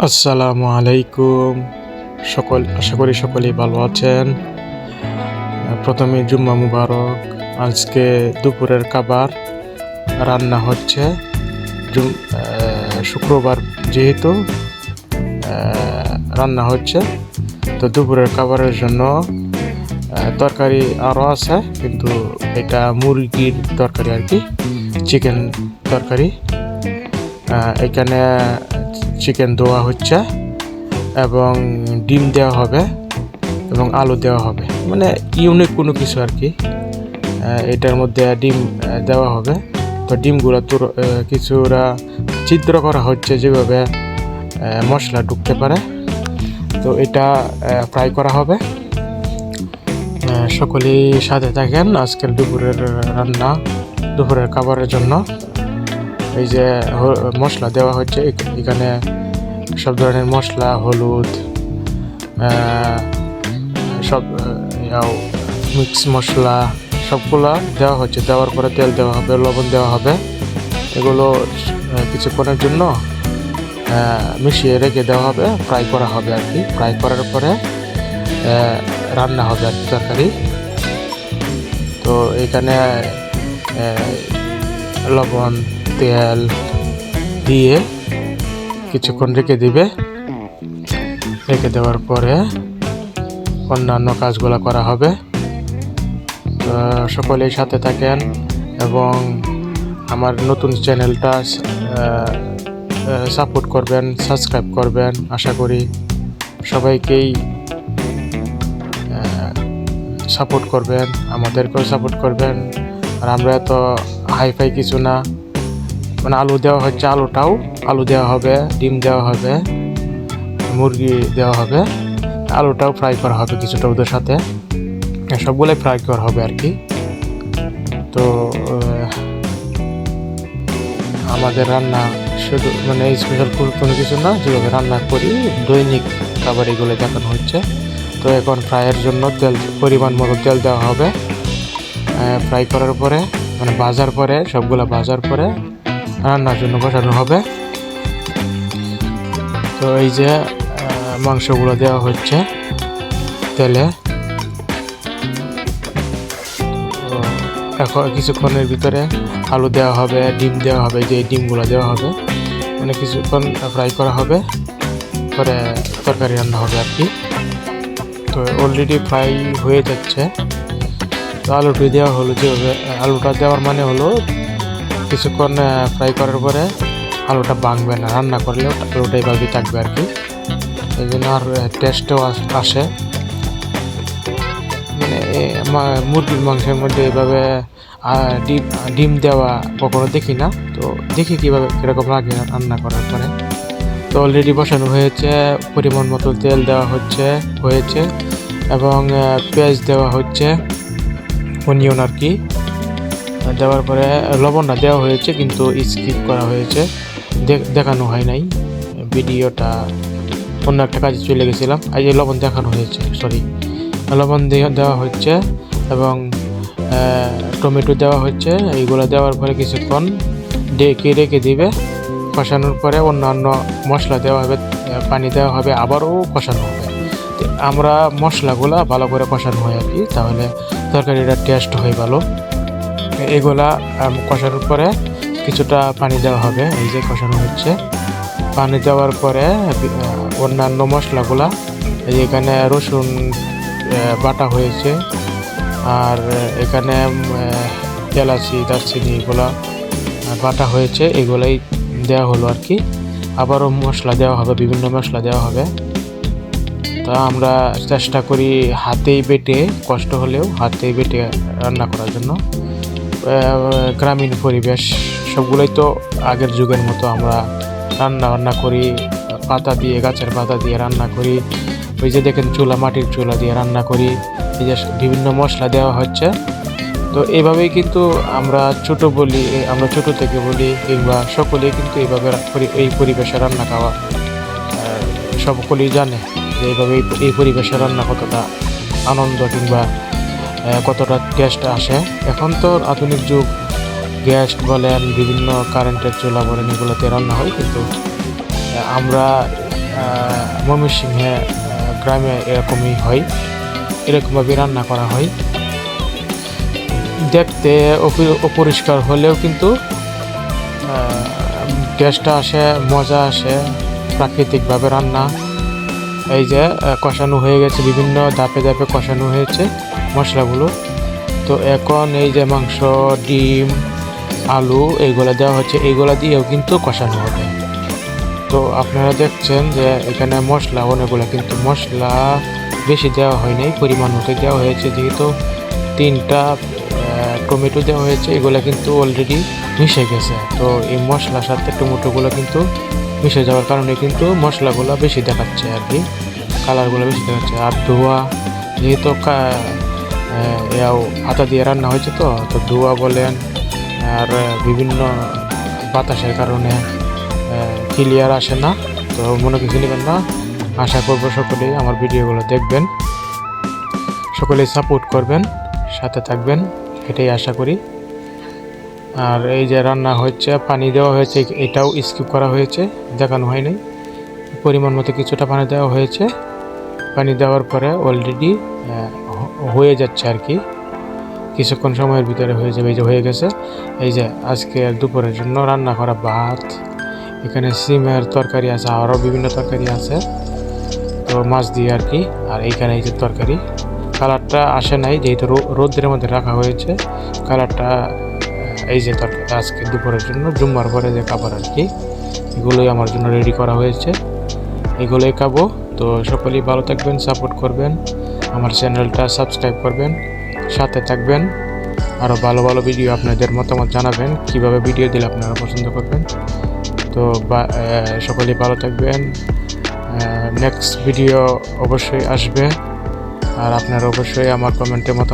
আসসালামু আলাইকুম। আশা করি সকলেই ভালো আছেন। প্রথমে জুম্মা মুবারক। আজকে দুপুরের খাবার রান্না হচ্ছে। শুক্রবার যেহেতু রান্না হচ্ছে, তো দুপুরের খাবারের জন্য তরকারি আরও আছে, কিন্তু এটা মুরগির তরকারি আর কি, চিকেন তরকারি। এখানে চিকেন দেওয়া হচ্ছে এবং ডিম দেওয়া হবে এবং আলু দেওয়া হবে, মানে ইউনিক কোনো কিছু আর কি। এটার মধ্যে ডিম দেওয়া হবে। তো ডিমগুলো তো কিছুটা ছিদ্র করা হচ্ছে যেভাবে মশলা ঢুকতে পারে। তো এটা ফ্রাই করা হবে। সকলেই সাথে থাকেন আজকের দুপুরের খাবারের জন্য। এই যে মশলা দেওয়া হচ্ছে, এখানে সব ধরনের মশলা, হলুদ, সব মিক্স মশলা সবগুলা দেওয়া হচ্ছে। দেওয়ার পরে তেল দেওয়া হবে, লবণ দেওয়া হবে। এগুলো কিছুক্ষণের জন্য মিশিয়ে রেখে দেওয়া হবে, ফ্রাই করা হবে আর কি। ফ্রাই করার পরে রান্না হবে আর কি তরকারি। তো এখানে লবণ, তেল দিয়ে কিছুক্ষণ রেখে দেওয়ার পরে অন্যান্য কাজগুলো করা হবে। সকলেই সাথে থাকেন এবং আমার নতুন চ্যানেলটা সাপোর্ট করবেন, সাবস্ক্রাইব করবেন। আশা করি সবাইকেই সাপোর্ট করবেন, আমাদেরকেও সাপোর্ট করবেন। আর আমরা এত হাইফাই কিছু না, মানে আলু দেওয়া হচ্ছে, আলু দেওয়া হবে, ডিম দেওয়া হবে, মুরগি দেওয়া হবে, আলুটাও ফ্রাই করা হবে কিছুটা ওদের সাথে। সবগুলোই ফ্রাই করা হবে আর কি। তো আমাদের রান্না শুধু মানে স্পেশাল কোনো কিছু না, যেভাবে রান্না করি দৈনিক খাবার এগুলো দেখানো হচ্ছে। তো এখন ফ্রাইয়ের জন্য পরিমাণ মতো তেল দেওয়া হবে। ফ্রাই করার পরে মানে সবগুলো ভাজার পরে রান্নার জন্য বসানো হবে। তো এই যে মাংসগুলো দেওয়া হচ্ছে তেলে। এখন কিছুক্ষণের ভিতরে আলু দেওয়া হবে, ডিম দেওয়া হবে, যে ডিমগুলো দেওয়া হবে, মানে কিছুক্ষণ ফ্রাই করা হবে, পরে তরকারি রান্না হবে আর কি। তো অলরেডি ফ্রাই হয়ে যাচ্ছে। তো আলুটি দেওয়া হলো, যেভাবে আলুটা দেওয়ার মানে হলো কিছুক্ষণ ফ্রাই করার পরে আলুটা ভাঙবে না, রান্না করলেও আলুটা এইভাবে থাকবে আর কি। এই জন্য আর টেস্টও আসে। মানে মুরগির মাংসের মধ্যে এইভাবে ডিম দেওয়া কখনো দেখি না, তো দেখি কীরকম লাগে রান্না করার পরে। তো অলরেডি বসানো হয়েছে, পরিমাণ মতো তেল দেওয়া হয়েছে এবং পেঁয়াজ দেওয়া হচ্ছে, অনিয়ন আর কি। দেওয়ার পরে লবণটা দেওয়া হয়েছে, কিন্তু স্কিপ করা হয়েছে, দেখানো হয় নাই। ভিডিওটা অন্য একটা কাজে চলে গেছিলাম। এই যে লবণ দেখানো হয়েছে, লবণ দেওয়া হচ্ছে এবং টমেটো দেওয়া হচ্ছে। এইগুলো দেওয়ার পরে কিছুক্ষণ রেখে দিবে। কষানোর পরে অন্যান্য মশলা দেওয়া হবে, পানি দেওয়া হবে, আবারও কষানো হবে। আমরা মশলাগুলা ভালো করে কষানো হয় আর কি, তাহলে তরকারিটা টেস্ট হয় ভালো। এগুলা কষানোর পরে কিছুটা পানি দেওয়া হবে। এই যে কষানো হচ্ছে, পানি দেওয়ার পরে অন্যান্য মশলাগুলা, এখানে রসুন বাটা হয়েছে, আর এখানে এলাচি, দারচিনি এগুলা বাটা হয়েছে, এগুলাই দেওয়া হলো আর কি। আবারও মশলা দেওয়া হবে, বিভিন্ন মশলা দেওয়া হবে। তা আমরা চেষ্টা করি হাতেই বেটে, কষ্ট হলেও হাতেই বেটে রান্না করার জন্য। গ্রামীণ পরিবেশ, সবগুলোই তো আগের যুগের মতো আমরা রান্না করি, গাছের পাতা দিয়ে রান্না করি। ওই যে দেখেন মাটির চুলা দিয়ে রান্না করি। এই যে বিভিন্ন মশলা দেওয়া হচ্ছে। তো এইভাবেই কিন্তু আমরা ছোট থেকে বলি, কিংবা সকলেই কিন্তু এই পরিবেশে রান্না খাওয়া সকলেই জানে যে এইভাবে এই পরিবেশে রান্না কতটা আনন্দ কিংবা কতটা টেস্ট আসে। এখন তো আধুনিক যুগ, গ্যাস বলেন, বিভিন্ন কারেন্টের চুলা বলেন, এগুলোতে রান্না হয়, কিন্তু আমরা ময়মনসিংহে গ্রামে এরকমই হয়, এরকমভাবে রান্না করা হয়। দেখতে অপরিষ্কার হলেও কিন্তু টেস্টটা আসে, মজা আসে, প্রাকৃতিকভাবে রান্না। এই যে কষানো হয়ে গেছে, বিভিন্ন ধাপে ধাপে কষানো হয়েছে মশলাগুলো। তো এখন এই যে মাংস, ডিম, আলু এইগুলো দেওয়া হচ্ছে, এইগুলো দিয়েও কিন্তু কষানো হবে। তো আপনারা দেখছেন যে এখানে মশলা অনেকগুলো, কিন্তু মশলা বেশি দেওয়া হয় নাই, পরিমাণ মতো দেওয়া হয়েছে। যেহেতু 3টা টমেটো দেওয়া হয়েছে, এগুলো কিন্তু অলরেডি মিশে গেছে। তো এই মশলার সাথে টমেটোগুলো কিন্তু মিশে যাওয়ার কারণে কিন্তু মশলাগুলো বেশি দেখাচ্ছে আর কি, কালারগুলো বেশি দেখাচ্ছে। আর ধোয়া, যেহেতু আটা দিয়ে রান্না হয়েছে, তো ধোয়া বলেন আর বিভিন্ন বাতাসের কারণে ক্লিয়ার আসে না। তো মনে কিছু নেবেন না। আশা করব সকলেই আমার ভিডিওগুলো দেখবেন, সকলেই সাপোর্ট করবেন, সাথে থাকবেন, এটাই আশা করি। আর এই যে রান্না হচ্ছে, পানি দেওয়া হয়েছে, এটাও স্কিপ করা হয়েছে, দেখানো হয়নি। পরিমাণ মতো কিছুটা পানি দেওয়া হয়েছে। পানি দেওয়ার পরে অলরেডি হয়ে যাচ্ছে আর কি, কিছুক্ষণ সময়ের ভিতরে হয়ে যাবে। এই যে হয়ে গেছে। এই যে আজকে দুপুরের জন্য রান্না করা ভাত, এখানে সিমের তরকারি আছে, আরও বিভিন্ন তরকারি আছে, তো মাছ দিয়ে আর কি। আর এইখানে এই যে তরকারি, কালারটা আসে নাই যেহেতু রোদ্রের মধ্যে রাখা হয়েছে। কালারটা এই যে তরকারি আজকে দুপুরের জন্য, জুম্মার পরে যে খাবার আর কি, এগুলোই আমার জন্য রেডি করা হয়েছে, এগুলোই খাবো। তো সকলেই ভালো থাকবেন, সাপোর্ট করবেন, আমার চ্যানেলটা সাবস্ক্রাইব করবেন, সাথে থাকবেন। আরও ভালো ভালো ভিডিও আপনাদের মতামত জানাবেন, কিভাবে ভিডিও দিলে আপনারা পছন্দ করবেন। তো সকলেই ভালো থাকবেন। নেক্সট ভিডিও অবশ্যই আসবে, আর আপনারা অবশ্যই আমার কমেন্টে মতামত